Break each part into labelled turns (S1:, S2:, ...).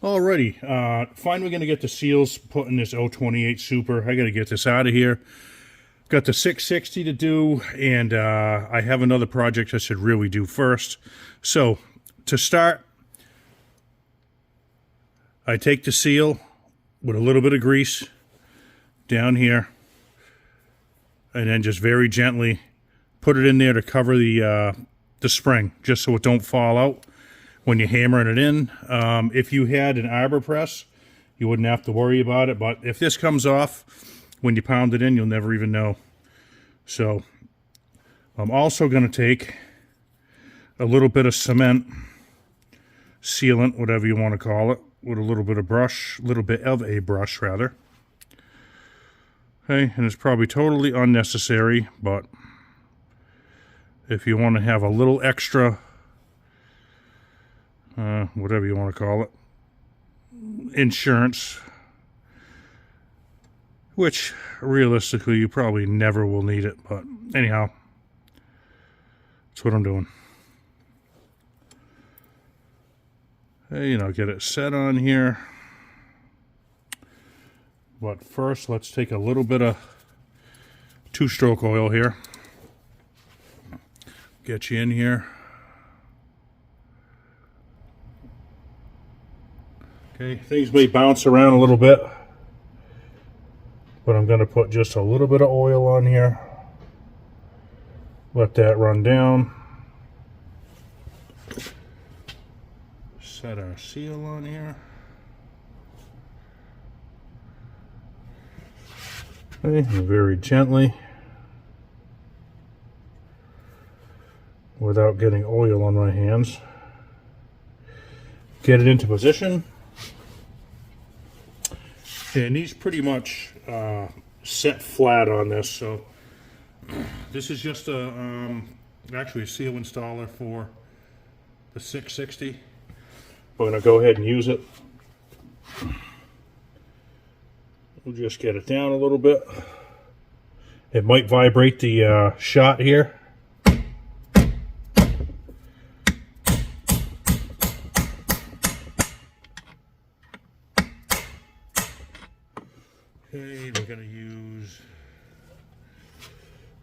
S1: Alrighty, finally going to get the seals put in this 028 Super. I got to get this out of here. Got the 660 to do, and I have another project I should really do first. So, to start, I take the seal with a little bit of grease down here, and then just very gently put it in there to cover the spring, just so it don't fall out when you're hammering it in. If you had an arbor press, you wouldn't have to worry about it, but if this comes off, when you pound it in, you'll never even know. So, I'm also going to take a little bit of cement, sealant, whatever you want to call it, with a little bit of a brush, rather. Okay, and it's probably totally unnecessary, but if you want to have a little extra, whatever you want to call it, insurance, which realistically you probably never will need it, but anyhow, that's what I'm doing. Hey, get it set on here. But first, let's take a little bit of two-stroke oil here. Get you in here. Okay, things may bounce around a little bit, but I'm going to put just a little bit of oil on here. Let that run down. Set our seal on here. Okay, and very gently, without getting oil on my hands, get it into position. And he's pretty much set flat on this, so this is just actually a seal installer for the 660. We're going to go ahead and use it. We'll just get it down a little bit. It might vibrate the shot here. Okay, we're going to use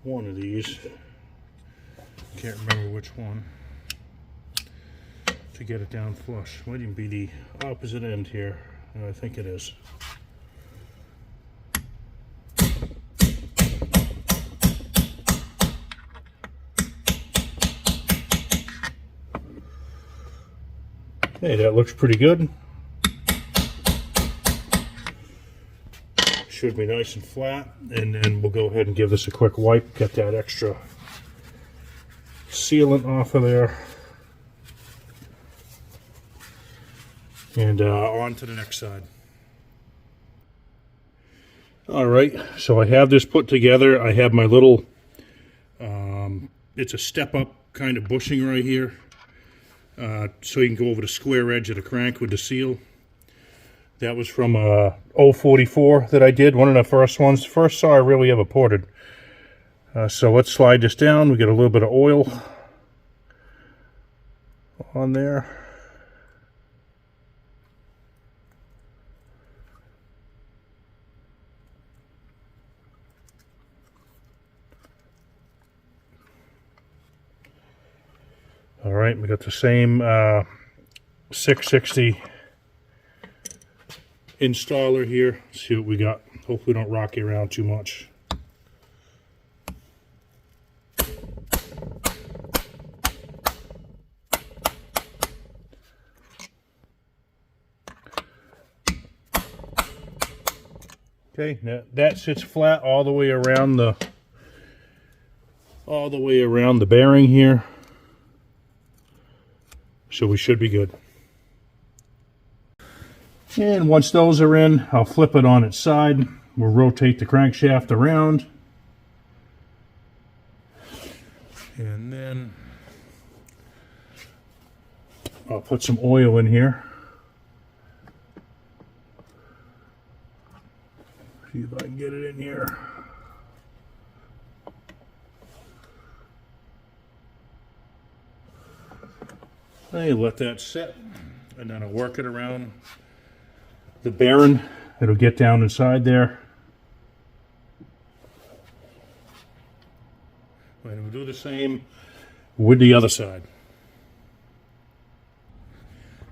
S1: one of these. Can't remember which one. To get it down flush. Might even be the opposite end here. I think it is. Hey, that looks pretty good. Should be nice and flat, and then we'll go ahead and give this a quick wipe, get that extra sealant off of there, and on to the next side. Alright, so I have this put together. I have my little, it's a step-up kind of bushing right here, so you can go over the square edge of the crank with the seal. That was from 044 that I did, one of the first ones. First saw I really ever ported. So let's slide this down. We get a little bit of oil on there. All right, we got the same 660 installer here. See what we got. Hopefully don't rock you around too much. Okay, now that sits flat all the way around the bearing here. So we should be good. And once those are in, I'll flip it on its side. We'll rotate the crankshaft around. And then I'll put some oil in here. See if I can get it in here. I let that sit, and then I'll work it around the bearing. It'll get down inside there. And we'll do the same with the other side.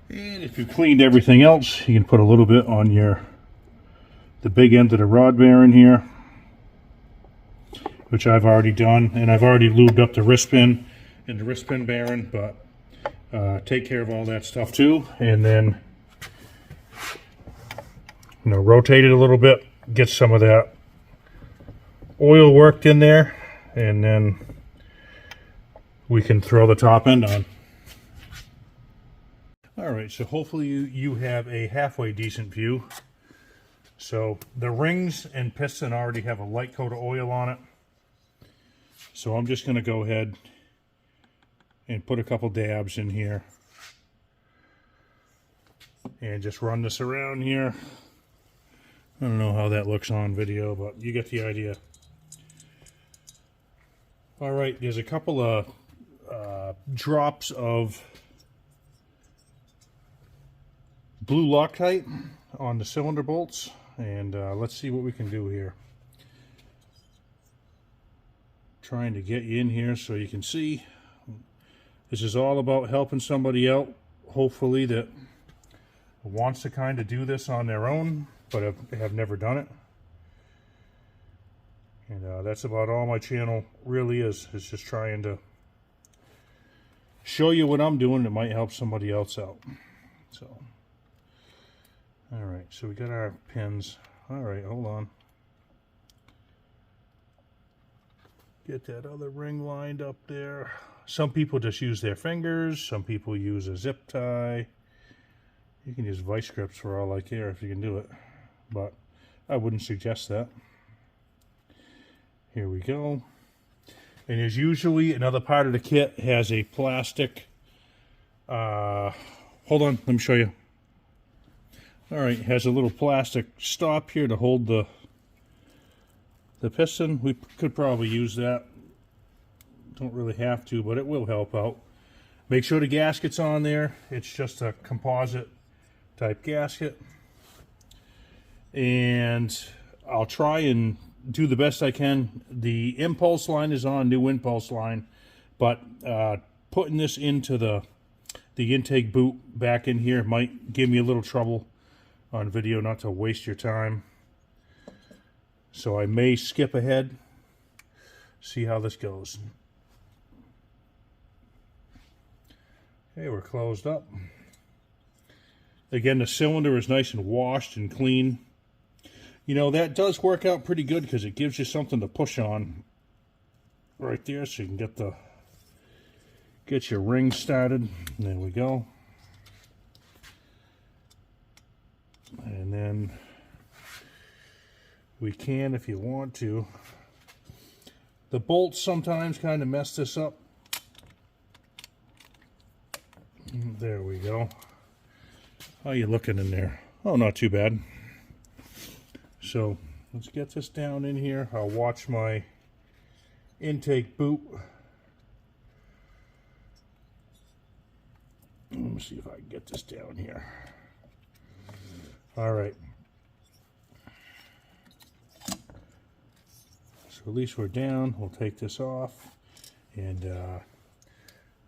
S1: And if you've cleaned everything else, you can put a little bit on the big end of the rod bearing here, which I've already done, and I've already lubed up the wrist pin and the wrist pin bearing, but take care of all that stuff too, and then rotate it a little bit, get some of that oil worked in there, and then we can throw the top end on. Alright, so hopefully you have a halfway decent view. So the rings and piston already have a light coat of oil on it. So I'm just going to go ahead and put a couple dabs in here. And just run this around here. I don't know how that looks on video, but you get the idea. Alright, there's a couple of drops of blue Loctite on the cylinder bolts, and let's see what we can do here. Trying to get you in here so you can see. This is all about helping somebody out, hopefully, that wants to kind of do this on their own, but have never done it. And that's about all my channel really is just trying to show you what I'm doing that might help somebody else out. So, alright, so we got our pins. Alright, hold on. Get that other ring lined up there. Some people just use their fingers. Some people use a zip tie. You can use vice grips for all I care if you can do it. But I wouldn't suggest that. Here we go. And there's usually another part of the kit has a plastic. Hold on, let me show you. Alright, has a little plastic stop here to hold the piston. We could probably use that. Don't really have to, but it will help out. Make sure the gasket's on there. It's just a composite type gasket. And I'll try and do the best I can. The impulse line is on, new impulse line, but putting this into the intake boot back in here might give me a little trouble on video, not to waste your time. So I may skip ahead, see how this goes. Okay, we're closed up. Again, the cylinder is nice and washed and clean. You know, that does work out pretty good because it gives you something to push on right there, so you can get your ring started. There we go. And then we can, if you want to. The bolts sometimes kind of mess this up. There we go. How you looking in there? Oh, not too bad. So let's get this down in here. I'll watch my intake boot. Let me see if I can get this down here. All right. So at least we're down. We'll take this off. And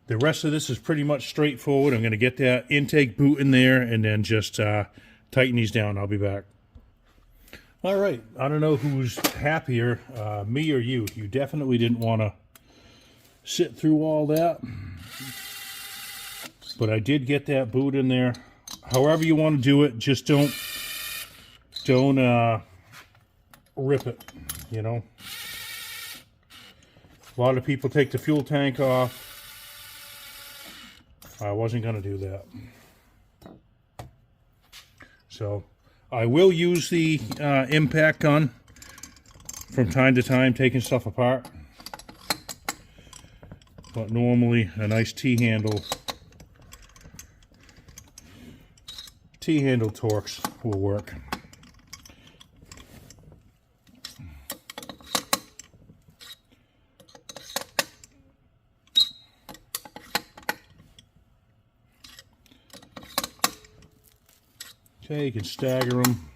S1: the rest of this is pretty much straightforward. I'm going to get that intake boot in there and then just tighten these down. I'll be back. All right. I don't know who's happier, me or you. You definitely didn't want to sit through all that. But I did get that boot in there. However you want to do it, just don't rip it, you know. A lot of people take the fuel tank off. I wasn't going to do that. So I will use the impact gun from time to time, taking stuff apart. But normally a nice T-handle Torx will work. Okay, you can stagger them.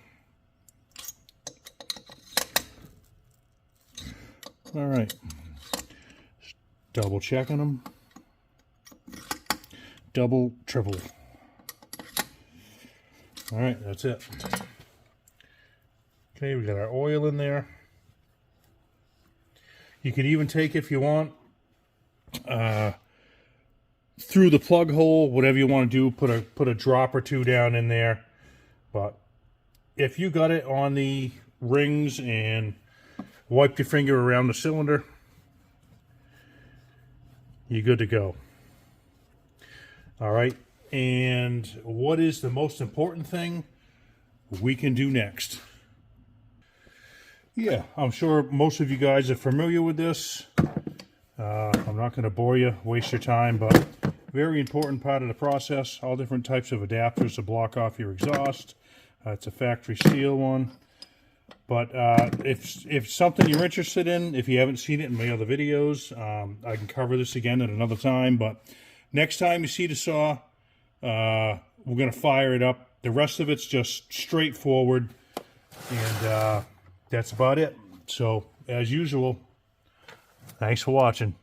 S1: All right. Double checking them. Double, triple. All right, that's it. Okay, we got our oil in there. You could even take, if you want, through the plug hole, whatever you want to do, put a drop or two down in there. But if you got it on the rings and wipe your finger around the cylinder, you're good to go. All right, and what is the most important thing we can do next? Yeah, I'm sure most of you guys are familiar with this. I'm not going to bore you, waste your time, but very important part of the process. All different types of adapters to block off your exhaust. It's a factory Stihl one. But if something you're interested in, if you haven't seen it in my other videos, I can cover this again at another time. But next time you see the saw, we're going to fire it up. The rest of it's just straightforward. And that's about it. So, as usual, thanks for watching.